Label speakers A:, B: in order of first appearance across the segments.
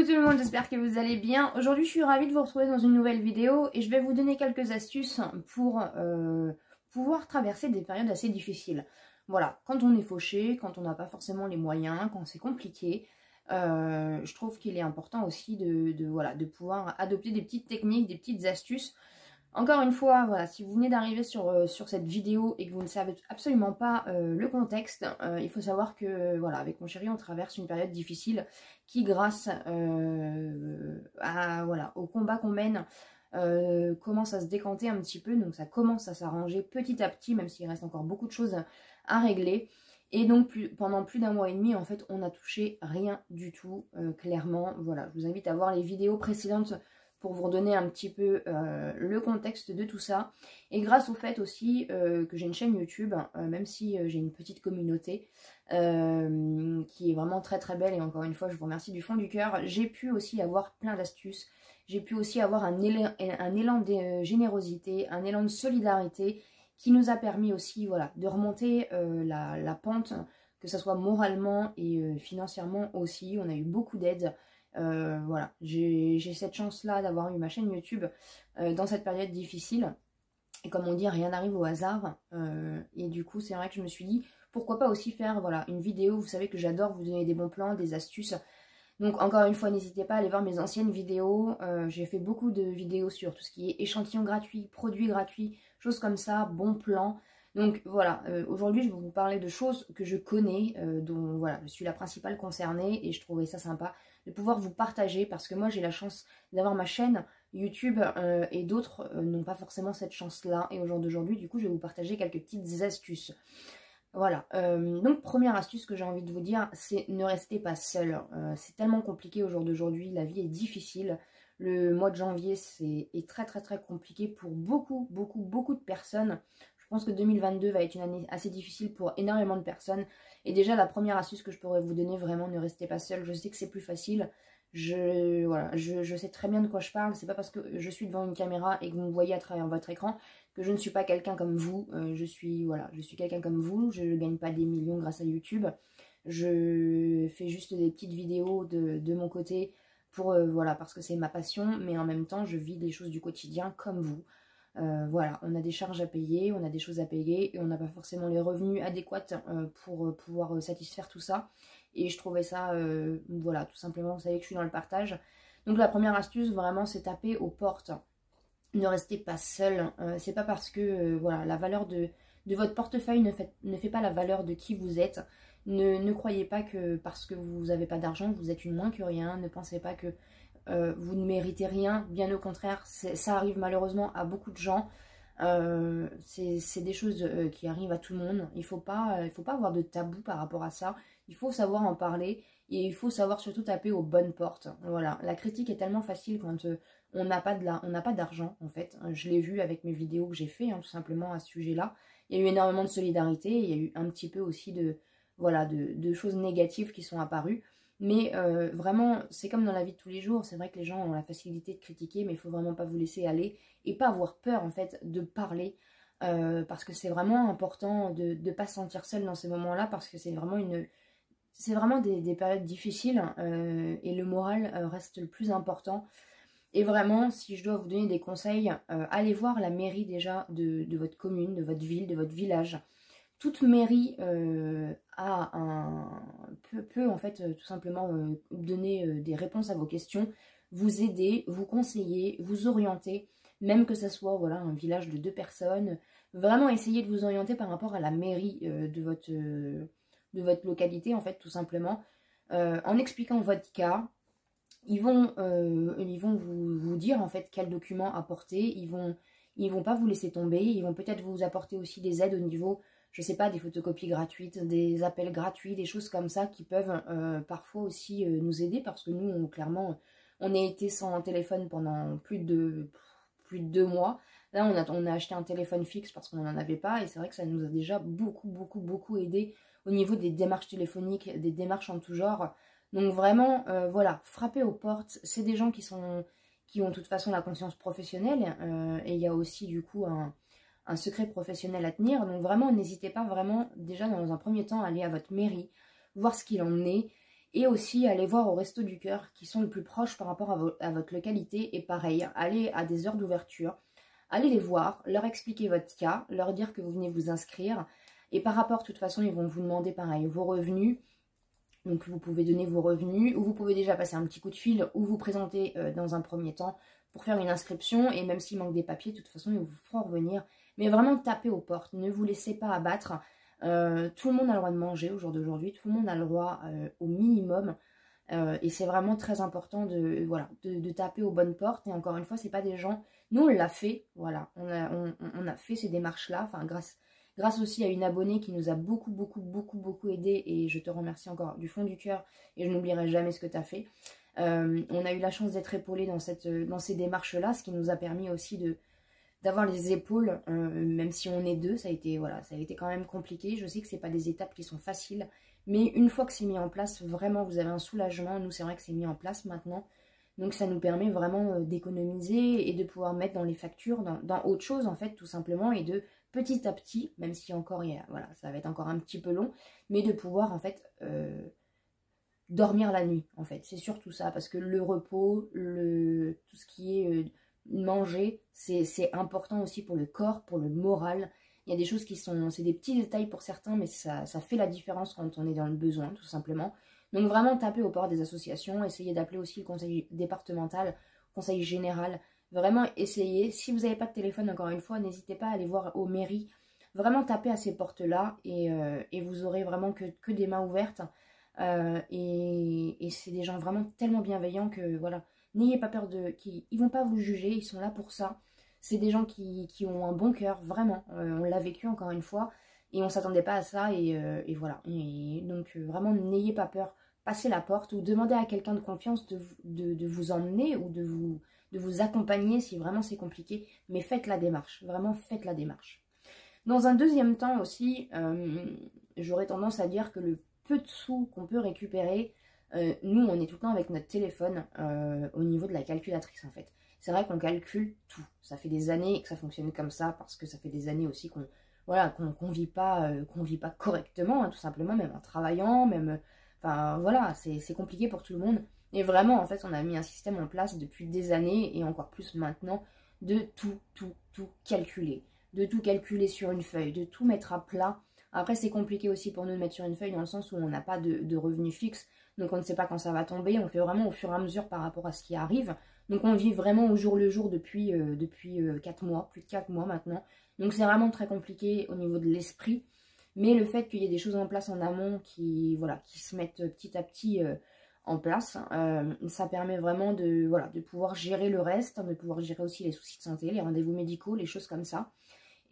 A: Coucou tout le monde, j'espère que vous allez bien. Aujourd'hui je suis ravie de vous retrouver dans une nouvelle vidéo et je vais vous donner quelques astuces pour pouvoir traverser des périodes assez difficiles. Voilà, quand on est fauché, quand on n'a pas forcément les moyens, quand c'est compliqué, je trouve qu'il est important aussi de pouvoir adopter des petites techniques, des petites astuces. Encore une fois, voilà, si vous venez d'arriver sur cette vidéo et que vous ne savez absolument pas le contexte, il faut savoir que, voilà, avec mon chéri, on traverse une période difficile qui, grâce au combat qu'on mène, commence à se décanter un petit peu. Donc ça commence à s'arranger petit à petit, même s'il reste encore beaucoup de choses à régler. Et donc pendant plus d'un mois et demi, en fait, on n'a touché rien du tout, clairement. Voilà, je vous invite à voir les vidéos précédentes pour vous redonner un petit peu le contexte de tout ça. Et grâce au fait aussi que j'ai une chaîne YouTube, même si j'ai une petite communauté qui est vraiment très très belle, et encore une fois je vous remercie du fond du cœur, j'ai pu aussi avoir plein d'astuces, j'ai pu aussi avoir un élan de générosité, un élan de solidarité qui nous a permis aussi, voilà, de remonter la pente, que ce soit moralement et financièrement aussi. On a eu beaucoup d'aide. Voilà, j'ai cette chance-là d'avoir eu ma chaîne YouTube dans cette période difficile. Et comme on dit, rien n'arrive au hasard. Et du coup, c'est vrai que je me suis dit, pourquoi pas aussi faire, voilà, une vidéo. Vous savez que j'adore vous donner des bons plans, des astuces. Donc encore une fois, n'hésitez pas à aller voir mes anciennes vidéos. J'ai fait beaucoup de vidéos sur tout ce qui est échantillons gratuits, produits gratuits, choses comme ça, bons plans. Donc voilà, aujourd'hui je vais vous parler de choses que je connais, dont voilà, je suis la principale concernée, et je trouvais ça sympa de pouvoir vous partager, parce que moi j'ai la chance d'avoir ma chaîne YouTube et d'autres n'ont pas forcément cette chance-là. Et au jour d'aujourd'hui, du coup, je vais vous partager quelques petites astuces. Voilà, donc première astuce que j'ai envie de vous dire, c'est ne restez pas seul. C'est tellement compliqué au jour d'aujourd'hui, la vie est difficile. Le mois de janvier est très très très compliqué pour beaucoup de personnes. Je pense que 2022 va être une année assez difficile pour énormément de personnes. Et déjà la première astuce que je pourrais vous donner, vraiment, ne restez pas seul. Je sais que c'est plus facile. Je sais très bien de quoi je parle. C'est pas parce que je suis devant une caméra et que vous me voyez à travers votre écran que je ne suis pas quelqu'un comme vous. Je suis quelqu'un comme vous. Je ne gagne pas des millions grâce à YouTube. Je fais juste des petites vidéos de mon côté pour voilà, parce que c'est ma passion, mais en même temps je vis des choses du quotidien comme vous. Voilà, on a des charges à payer, on a des choses à payer et on n'a pas forcément les revenus adéquats pour pouvoir satisfaire tout ça. Et je trouvais ça, voilà, tout simplement, vous savez que je suis dans le partage. Donc la première astuce, vraiment, c'est taper aux portes. Ne restez pas seul. C'est pas parce que voilà, la valeur de votre portefeuille ne fait pas la valeur de qui vous êtes. Ne croyez pas que parce que vous n'avez pas d'argent, vous êtes une moins que rien. Ne pensez pas que vous ne méritez rien. Bien au contraire, ça arrive malheureusement à beaucoup de gens. C'est des choses qui arrivent à tout le monde. Il faut pas avoir de tabou par rapport à ça. Il faut savoir en parler et il faut savoir surtout taper aux bonnes portes. Voilà, la critique est tellement facile quand on n'a pas d'argent, en fait. Je l'ai vu avec mes vidéos que j'ai fait, hein, tout simplement à ce sujet-là. Il y a eu énormément de solidarité, il y a eu un petit peu aussi de choses négatives qui sont apparues. Mais vraiment, c'est comme dans la vie de tous les jours. C'est vrai que les gens ont la facilité de critiquer, mais il faut vraiment pas vous laisser aller et pas avoir peur, en fait, de parler. Parce que c'est vraiment important de ne pas se sentir seul dans ces moments-là, parce que c'est vraiment des périodes difficiles et le moral reste le plus important. Et vraiment, si je dois vous donner des conseils, allez voir la mairie déjà de votre commune, de votre ville, de votre village. Toute mairie peut en fait tout simplement donner des réponses à vos questions, vous aider, vous conseiller, vous orienter, même que ce soit voilà, un village de 2 personnes. Vraiment essayer de vous orienter par rapport à la mairie de votre localité, en fait, tout simplement, en expliquant votre cas. Ils vont vous dire en fait quels documents apporter. Ils vont pas vous laisser tomber. Ils vont peut-être vous apporter aussi des aides au niveau, je sais pas, des photocopies gratuites, des appels gratuits, des choses comme ça qui peuvent parfois aussi nous aider, parce que nous, clairement, on a été sans téléphone pendant plus de 2 mois. Là, on a acheté un téléphone fixe parce qu'on n'en avait pas, et c'est vrai que ça nous a déjà beaucoup aidé au niveau des démarches téléphoniques, des démarches en tout genre. Donc vraiment, voilà, frappez aux portes. C'est des gens qui ont de toute façon la conscience professionnelle, et il y a aussi du coup un secret professionnel à tenir. Donc vraiment, n'hésitez pas vraiment déjà dans un premier temps à aller à votre mairie, voir ce qu'il en est, Et aussi, allez voir au Resto du Cœur, qui sont le plus proches par rapport à votre localité. Et pareil, allez à des heures d'ouverture, allez les voir, leur expliquer votre cas, leur dire que vous venez vous inscrire. Et par rapport, de toute façon, ils vont vous demander pareil, vos revenus. Donc vous pouvez donner vos revenus, ou vous pouvez déjà passer un petit coup de fil, ou vous présenter dans un premier temps pour faire une inscription. Et même s'il manque des papiers, de toute façon, ils vous feront revenir. Mais vraiment, tapez aux portes, ne vous laissez pas abattre. Tout le monde a le droit de manger au jour d'aujourd'hui, tout le monde a le droit au minimum. Et c'est vraiment très important de taper aux bonnes portes. Et encore une fois, c'est pas des gens... Nous, on l'a fait, voilà. On a fait ces démarches-là, enfin, grâce aussi à une abonnée qui nous a beaucoup aidé. Et je te remercie encore du fond du cœur. Et je n'oublierai jamais ce que tu as fait. On a eu la chance d'être épaulés dans ces démarches-là, ce qui nous a permis aussi d'avoir les épaules, même si on est deux, ça a été quand même compliqué. Je sais que c'est pas des étapes qui sont faciles, mais une fois que c'est mis en place, vraiment, vous avez un soulagement. Nous, c'est vrai que c'est mis en place maintenant. Donc, ça nous permet vraiment d'économiser et de pouvoir mettre dans les factures, dans autre chose, en fait, tout simplement. Et de petit à petit, même si encore, voilà, ça va être encore un petit peu long, mais de pouvoir, en fait, dormir la nuit, en fait. C'est surtout ça, parce que le repos, tout ce qui est manger, c'est important aussi pour le corps, pour le moral. Il y a des choses c'est des petits détails pour certains, mais ça fait la différence quand on est dans le besoin, tout simplement. Donc vraiment, tapez aux portes des associations, essayez d'appeler aussi le conseil départemental, conseil général. Vraiment, essayez. Si vous n'avez pas de téléphone, encore une fois, n'hésitez pas à aller voir aux mairies. Vraiment, tapez à ces portes-là et vous aurez vraiment que des mains ouvertes. Et c'est des gens vraiment tellement bienveillants que voilà, n'ayez pas peur ils vont pas vous juger, ils sont là pour ça. C'est des gens qui ont un bon cœur, vraiment. On l'a vécu encore une fois et on s'attendait pas à ça et voilà. Et donc vraiment, n'ayez pas peur, passez la porte ou demandez à quelqu'un de confiance de vous emmener ou de vous accompagner si vraiment c'est compliqué. Mais faites la démarche, vraiment faites la démarche. Dans un deuxième temps aussi, j'aurais tendance à dire que le peu de sous qu'on peut récupérer, nous on est tout le temps avec notre téléphone au niveau de la calculatrice en fait. C'est vrai qu'on calcule tout, ça fait des années que ça fonctionne comme ça parce que ça fait des années aussi qu'on vit pas correctement, hein, tout simplement, même en travaillant, même, enfin voilà, c'est compliqué pour tout le monde. Et vraiment en fait on a mis un système en place depuis des années et encore plus maintenant de tout calculer. De tout calculer sur une feuille, de tout mettre à plat. Après, c'est compliqué aussi pour nous de mettre sur une feuille dans le sens où on n'a pas de revenus fixes. Donc, on ne sait pas quand ça va tomber. On fait vraiment au fur et à mesure par rapport à ce qui arrive. Donc, on vit vraiment au jour le jour depuis 4 mois, plus de 4 mois maintenant. Donc, c'est vraiment très compliqué au niveau de l'esprit. Mais le fait qu'il y ait des choses en place en amont qui se mettent petit à petit en place, ça permet vraiment de pouvoir gérer le reste, de pouvoir gérer aussi les soucis de santé, les rendez-vous médicaux, les choses comme ça.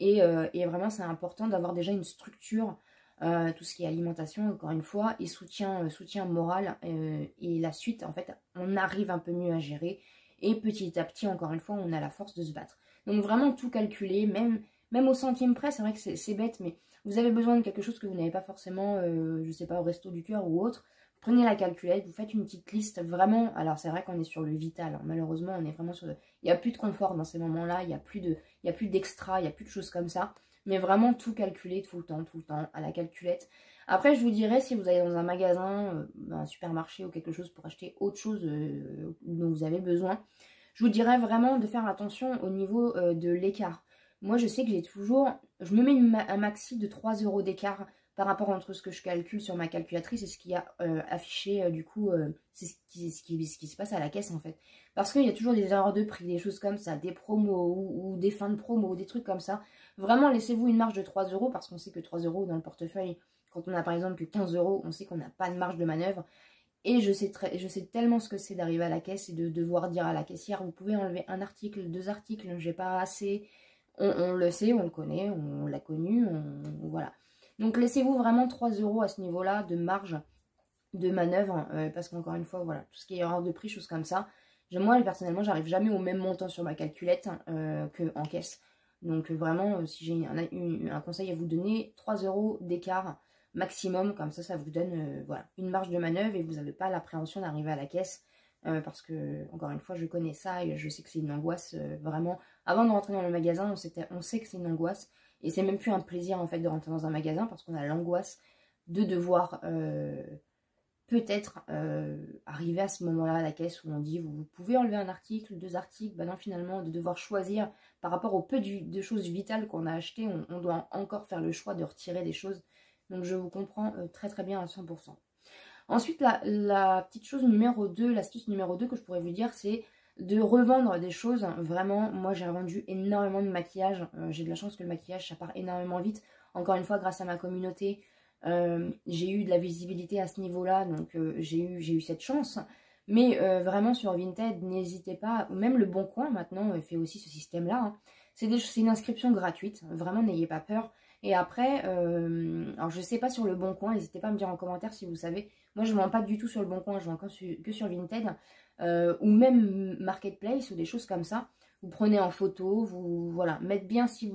A: Et vraiment, c'est important d'avoir déjà une structure, tout ce qui est alimentation, encore une fois, et soutien moral. Et la suite, en fait, on arrive un peu mieux à gérer. Et petit à petit, encore une fois, on a la force de se battre. Donc vraiment tout calculer, même au centime près, c'est vrai que c'est bête, mais vous avez besoin de quelque chose que vous n'avez pas forcément, je sais pas, au Resto du Cœur ou autre. Prenez la calculette, vous faites une petite liste, vraiment, alors c'est vrai qu'on est sur le vital, hein, malheureusement on est vraiment sur il n'y a plus de confort dans ces moments-là, il n'y a plus d'extra, il n'y a plus de choses comme ça, mais vraiment tout calculer tout le temps, à la calculette. Après je vous dirais, si vous allez dans un magasin, un supermarché ou quelque chose pour acheter autre chose dont vous avez besoin, je vous dirais vraiment de faire attention au niveau de l'écart. Moi je sais que je me mets un maxi de 3 € d'écart par rapport entre ce que je calcule sur ma calculatrice et ce qui a affiché, du coup, c'est ce qui se passe à la caisse en fait. Parce qu'il y a toujours des erreurs de prix, des choses comme ça, des promos ou des fins de promo, des trucs comme ça. Vraiment, laissez-vous une marge de 3 € parce qu'on sait que 3 € dans le portefeuille, quand on a par exemple que 15 €, on sait qu'on n'a pas de marge de manœuvre. Et je sais tellement ce que c'est d'arriver à la caisse et de devoir dire à la caissière, vous pouvez enlever un article, 2 articles, j'ai pas assez. On le sait, on le connaît, on l'a connu, voilà. Donc laissez-vous vraiment 3 € à ce niveau-là de marge de manœuvre, parce qu'encore une fois, voilà, tout ce qui est erreur de prix, choses comme ça, moi personnellement, j'arrive jamais au même montant sur ma calculette qu'en caisse. Donc vraiment, si j'ai un conseil à vous donner, 3 € d'écart maximum, comme ça vous donne voilà, une marge de manœuvre et vous n'avez pas l'appréhension d'arriver à la caisse. Parce que, encore une fois, je connais ça et je sais que c'est une angoisse vraiment. Avant de rentrer dans le magasin, on sait que c'est une angoisse. Et c'est même plus un plaisir en fait de rentrer dans un magasin parce qu'on a l'angoisse de devoir peut-être arriver à ce moment-là à la caisse où on dit vous pouvez enlever un article, 2 articles, ben non finalement de devoir choisir par rapport au peu de choses vitales qu'on a achetées, on doit encore faire le choix de retirer des choses. Donc je vous comprends très très bien à 100%. Ensuite la petite chose numéro 2, l'astuce numéro 2 que je pourrais vous dire, c'est de revendre des choses. Vraiment, moi j'ai revendu énormément de maquillage, j'ai de la chance que le maquillage ça part énormément vite, encore une fois grâce à ma communauté. J'ai eu de la visibilité à ce niveau-là, donc j'ai eu cette chance. Mais vraiment sur Vinted, n'hésitez pas, même le Bon Coin maintenant fait aussi ce système-là. Hein. C'est une inscription gratuite, vraiment n'ayez pas peur. Et après, alors je sais pas sur le Bon Coin, n'hésitez pas à me dire en commentaire si vous savez. Moi je ne vends pas du tout sur le Bon Coin, je vends que sur Vinted. Ou même Marketplace ou des choses comme ça. Vous prenez en photo, vous voilà, mettre bien si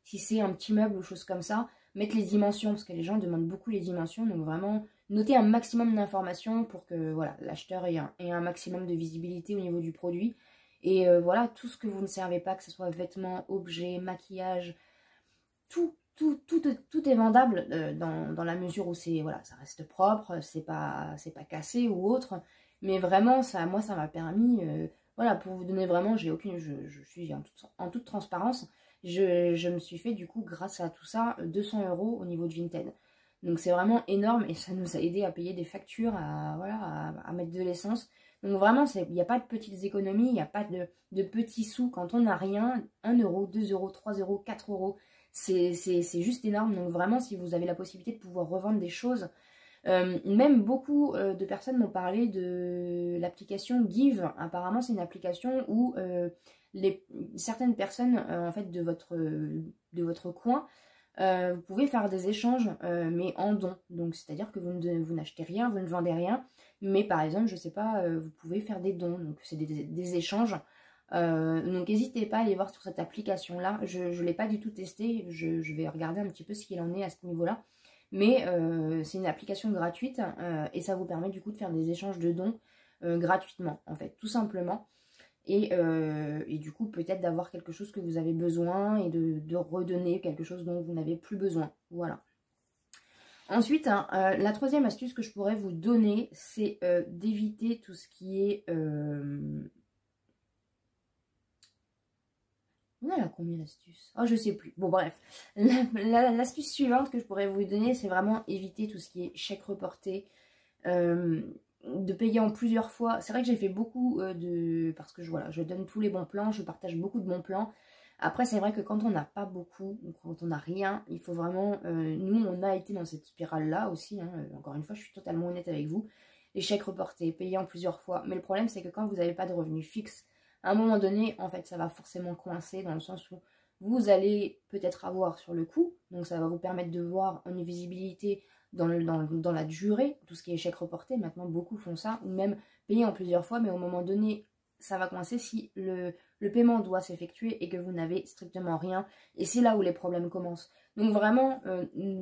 A: c'est un petit meuble ou chose comme ça. Mettre les dimensions, parce que les gens demandent beaucoup les dimensions, donc vraiment noter un maximum d'informations pour que voilà, l'acheteur ait un maximum de visibilité au niveau du produit. Et voilà, tout ce que vous ne servez pas, que ce soit vêtements, objets, maquillage, tout est vendable dans la mesure où voilà, ça reste propre, c'est pas cassé ou autre. Mais vraiment, moi, ça m'a permis, voilà, pour vous donner vraiment, je suis en toute transparence, je me suis fait du coup, grâce à tout ça, 200 € au niveau de Vinted. Donc c'est vraiment énorme et ça nous a aidé à payer des factures, à mettre de l'essence. Donc vraiment, il n'y a pas de petites économies, il n'y a pas de petits sous. Quand on n'a rien, 1 €, 2 €, 3 €, 4 €, c'est juste énorme. Donc vraiment, si vous avez la possibilité de pouvoir revendre des choses, même beaucoup de personnes m'ont parlé de l'application Give. Apparemment, c'est une application où certaines personnes en fait de votre coin, vous pouvez faire des échanges, mais en dons. Donc, c'est-à-dire que vous n'achetez rien, vous ne vendez rien, mais par exemple, je sais pas, vous pouvez faire des dons. Donc, c'est des échanges. Donc, n'hésitez pas à aller voir sur cette application-là. Je ne l'ai pas du tout testée. Je vais regarder un petit peu ce qu'il en est à ce niveau-là. Mais c'est une application gratuite et ça vous permet du coup de faire des échanges de dons gratuitement, en fait, tout simplement. Et du coup, peut-être d'avoir quelque chose que vous avez besoin et de redonner quelque chose dont vous n'avez plus besoin. Voilà. Ensuite, hein, la troisième astuce que je pourrais vous donner, c'est d'éviter tout ce qui est... On a là combien d'astuces? Oh, je sais plus. Bon, bref. L'astuce suivante que je pourrais vous donner, c'est vraiment éviter tout ce qui est chèque reporté. De payer en plusieurs fois. C'est vrai que j'ai fait beaucoup parce que voilà, je donne tous les bons plans, je partage beaucoup de bons plans. Après, c'est vrai que quand on n'a pas beaucoup, ou quand on n'a rien, il faut vraiment... nous, on a été dans cette spirale-là aussi. Hein, encore une fois, je suis totalement honnête avec vous. Les chèques reportés, payés en plusieurs fois. Mais le problème, c'est que quand vous n'avez pas de revenus fixes, à un moment donné, en fait, ça va forcément coincer dans le sens où vous allez peut-être avoir sur le coup. Donc, ça va vous permettre de voir une visibilité dans la durée, tout ce qui est chèque reporté. Maintenant, beaucoup font ça, ou même payer en plusieurs fois, mais au moment donné, ça va coincer si le paiement doit s'effectuer et que vous n'avez strictement rien. Et c'est là où les problèmes commencent. Donc vraiment,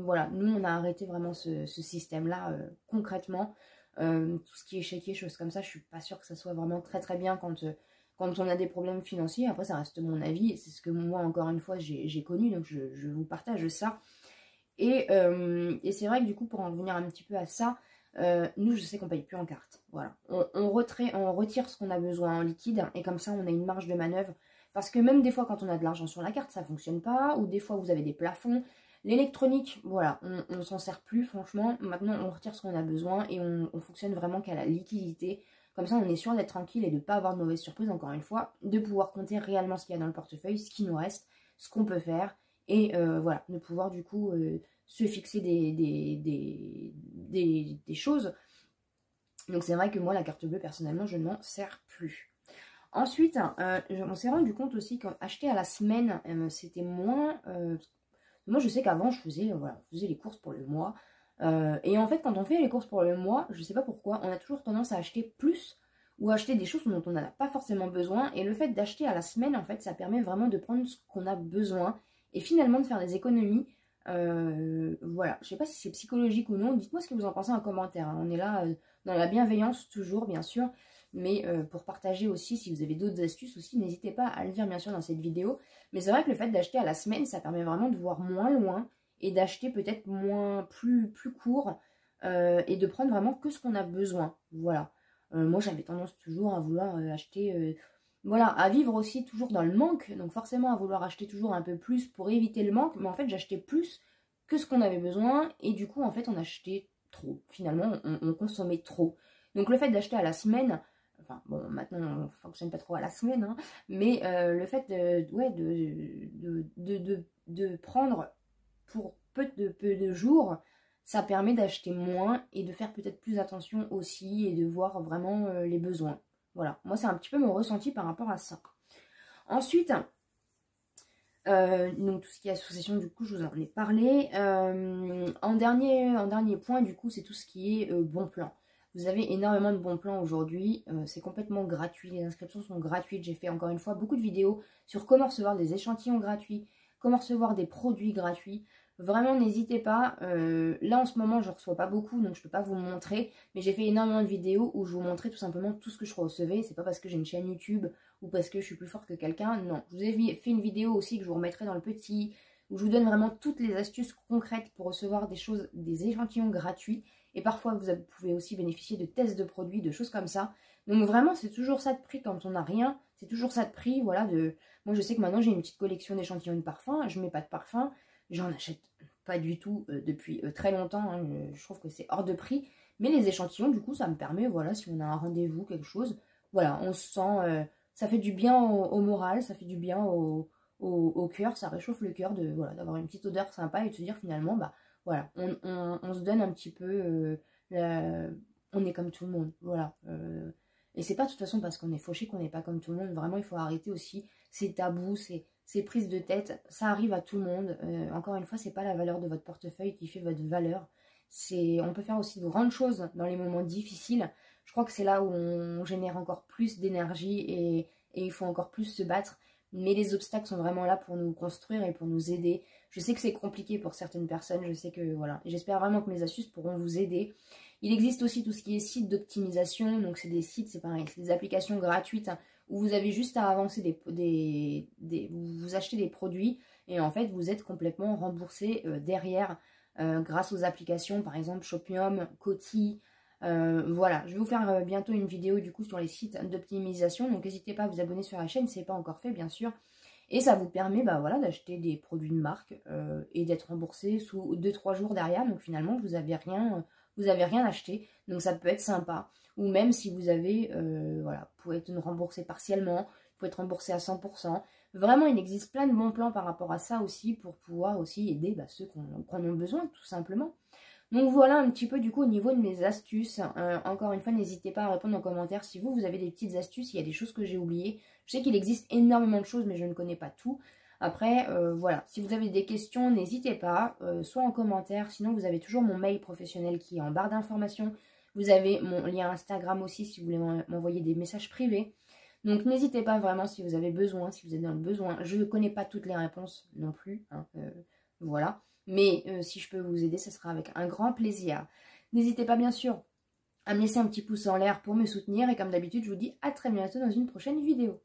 A: voilà, nous, on a arrêté vraiment ce système-là concrètement. Tout ce qui est chéquier, choses comme ça, je suis pas sûre que ça soit vraiment très très bien quand on a des problèmes financiers. Après, ça reste mon avis, et c'est ce que moi, encore une fois, j'ai connu, donc je vous partage ça. Et c'est vrai que du coup, pour en revenir un petit peu à ça, nous, je sais qu'on paye plus en carte. Voilà. On retire ce qu'on a besoin en liquide, et comme ça, on a une marge de manœuvre. Parce que même des fois, quand on a de l'argent sur la carte, ça ne fonctionne pas, ou des fois, vous avez des plafonds. L'électronique, voilà, on s'en sert plus, franchement. Maintenant, on retire ce qu'on a besoin, et on fonctionne vraiment qu'à la liquidité. Comme ça, on est sûr d'être tranquille et de ne pas avoir de mauvaises surprises, encore une fois, de pouvoir compter réellement ce qu'il y a dans le portefeuille, ce qui nous reste, ce qu'on peut faire, et voilà, de pouvoir du coup se fixer des choses. Donc c'est vrai que moi, la carte bleue, personnellement, je ne m'en sers plus. Ensuite, on s'est rendu compte aussi qu'acheter à la semaine, c'était moins... moi, je sais qu'avant, je faisais les courses pour le mois. Et en fait, quand on fait les courses pour le mois, je sais pas pourquoi, on a toujours tendance à acheter plus ou acheter des choses dont on n'a pas forcément besoin. Et le fait d'acheter à la semaine, en fait, ça permet vraiment de prendre ce qu'on a besoin et finalement de faire des économies. Voilà, je sais pas si c'est psychologique ou non. Dites-moi ce que vous en pensez en commentaire. Hein. On est là dans la bienveillance toujours, bien sûr. Mais pour partager aussi, si vous avez d'autres astuces aussi, n'hésitez pas à le dire bien sûr dans cette vidéo. Mais c'est vrai que le fait d'acheter à la semaine, ça permet vraiment de voir moins loin et d'acheter peut-être plus court. et de prendre vraiment que ce qu'on a besoin. Voilà. Moi, j'avais tendance toujours à vouloir acheter... voilà, à vivre aussi toujours dans le manque. Donc forcément, à vouloir acheter toujours un peu plus pour éviter le manque. Mais en fait, j'achetais plus que ce qu'on avait besoin. Et du coup, en fait, on achetait trop. Finalement, on consommait trop. Donc le fait d'acheter à la semaine... Enfin, bon, maintenant, on ne fonctionne pas trop à la semaine. Hein, mais le fait de prendre pour peu de jours, ça permet d'acheter moins et de faire peut-être plus attention aussi et de voir vraiment les besoins. Voilà, moi c'est un petit peu mon ressenti par rapport à ça. Ensuite, donc tout ce qui est association, du coup je vous en ai parlé. En dernier point, du coup, c'est tout ce qui est bon plan. Vous avez énormément de bons plans aujourd'hui, c'est complètement gratuit, les inscriptions sont gratuites. J'ai fait encore une fois beaucoup de vidéos sur comment recevoir des échantillons gratuits, comment recevoir des produits gratuits. Vraiment, n'hésitez pas. Là, en ce moment, je ne reçois pas beaucoup, donc je ne peux pas vous montrer. Mais j'ai fait énormément de vidéos où je vous montrais tout simplement tout ce que je recevais. C'est pas parce que j'ai une chaîne YouTube ou parce que je suis plus forte que quelqu'un. Non, je vous ai fait une vidéo aussi que je vous remettrai dans le petit, où je vous donne vraiment toutes les astuces concrètes pour recevoir des choses, des échantillons gratuits. Et parfois, vous pouvez aussi bénéficier de tests de produits, de choses comme ça. Donc vraiment, c'est toujours ça de prix quand on n'a rien. C'est toujours ça de prix, voilà. Moi, je sais que maintenant, j'ai une petite collection d'échantillons de parfum. Je ne mets pas de parfum. J'en achète pas du tout depuis très longtemps. Hein. Je trouve que c'est hors de prix. Mais les échantillons, du coup, ça me permet, voilà, si on a un rendez-vous, quelque chose, voilà, on se sent... ça fait du bien au moral, ça fait du bien au cœur, ça réchauffe le cœur voilà, d'avoir une petite odeur sympa et de se dire finalement, bah voilà, on se donne un petit peu... on est comme tout le monde, voilà. Et c'est pas de toute façon parce qu'on est fauché qu'on n'est pas comme tout le monde. Vraiment, il faut arrêter aussi ces tabous, ces prises de tête. Ça arrive à tout le monde. Encore une fois, c'est pas la valeur de votre portefeuille qui fait votre valeur. On peut faire aussi de grandes choses dans les moments difficiles. Je crois que c'est là où on génère encore plus d'énergie et il faut encore plus se battre. Mais les obstacles sont vraiment là pour nous construire et pour nous aider. Je sais que c'est compliqué pour certaines personnes. Je sais que, voilà. Et j'espère vraiment que mes astuces pourront vous aider. Il existe aussi tout ce qui est site d'optimisation. Donc, c'est des sites, c'est pareil, c'est des applications gratuites où vous avez juste à avancer vous achetez des produits et en fait, vous êtes complètement remboursé derrière grâce aux applications, par exemple Shopium, Coty. Voilà, je vais vous faire bientôt une vidéo du coup sur les sites d'optimisation. Donc, n'hésitez pas à vous abonner sur la chaîne si ce n'est pas encore fait, bien sûr. Et ça vous permet bah, voilà, d'acheter des produits de marque et d'être remboursé sous 2-3 jours derrière. Donc, finalement, vous n'avez rien acheté. Donc, ça peut être sympa. Ou même si vous avez, voilà, vous pouvez être remboursé partiellement, vous pouvez être remboursé à 100%. Vraiment, il existe plein de bons plans par rapport à ça aussi pour pouvoir aussi aider bah, ceux qui en ont besoin, tout simplement. Donc voilà un petit peu du coup au niveau de mes astuces. Encore une fois, n'hésitez pas à répondre en commentaire si vous avez des petites astuces, il y a des choses que j'ai oubliées. Je sais qu'il existe énormément de choses, mais je ne connais pas tout. Après, voilà, si vous avez des questions, n'hésitez pas, soit en commentaire, sinon vous avez toujours mon mail professionnel qui est en barre d'informations. Vous avez mon lien Instagram aussi si vous voulez m'envoyer des messages privés. Donc n'hésitez pas vraiment si vous avez besoin, si vous êtes dans le besoin. Je ne connais pas toutes les réponses non plus, hein, voilà. Mais si je peux vous aider, ce sera avec un grand plaisir. N'hésitez pas bien sûr à me laisser un petit pouce en l'air pour me soutenir. Et comme d'habitude, je vous dis à très bientôt dans une prochaine vidéo.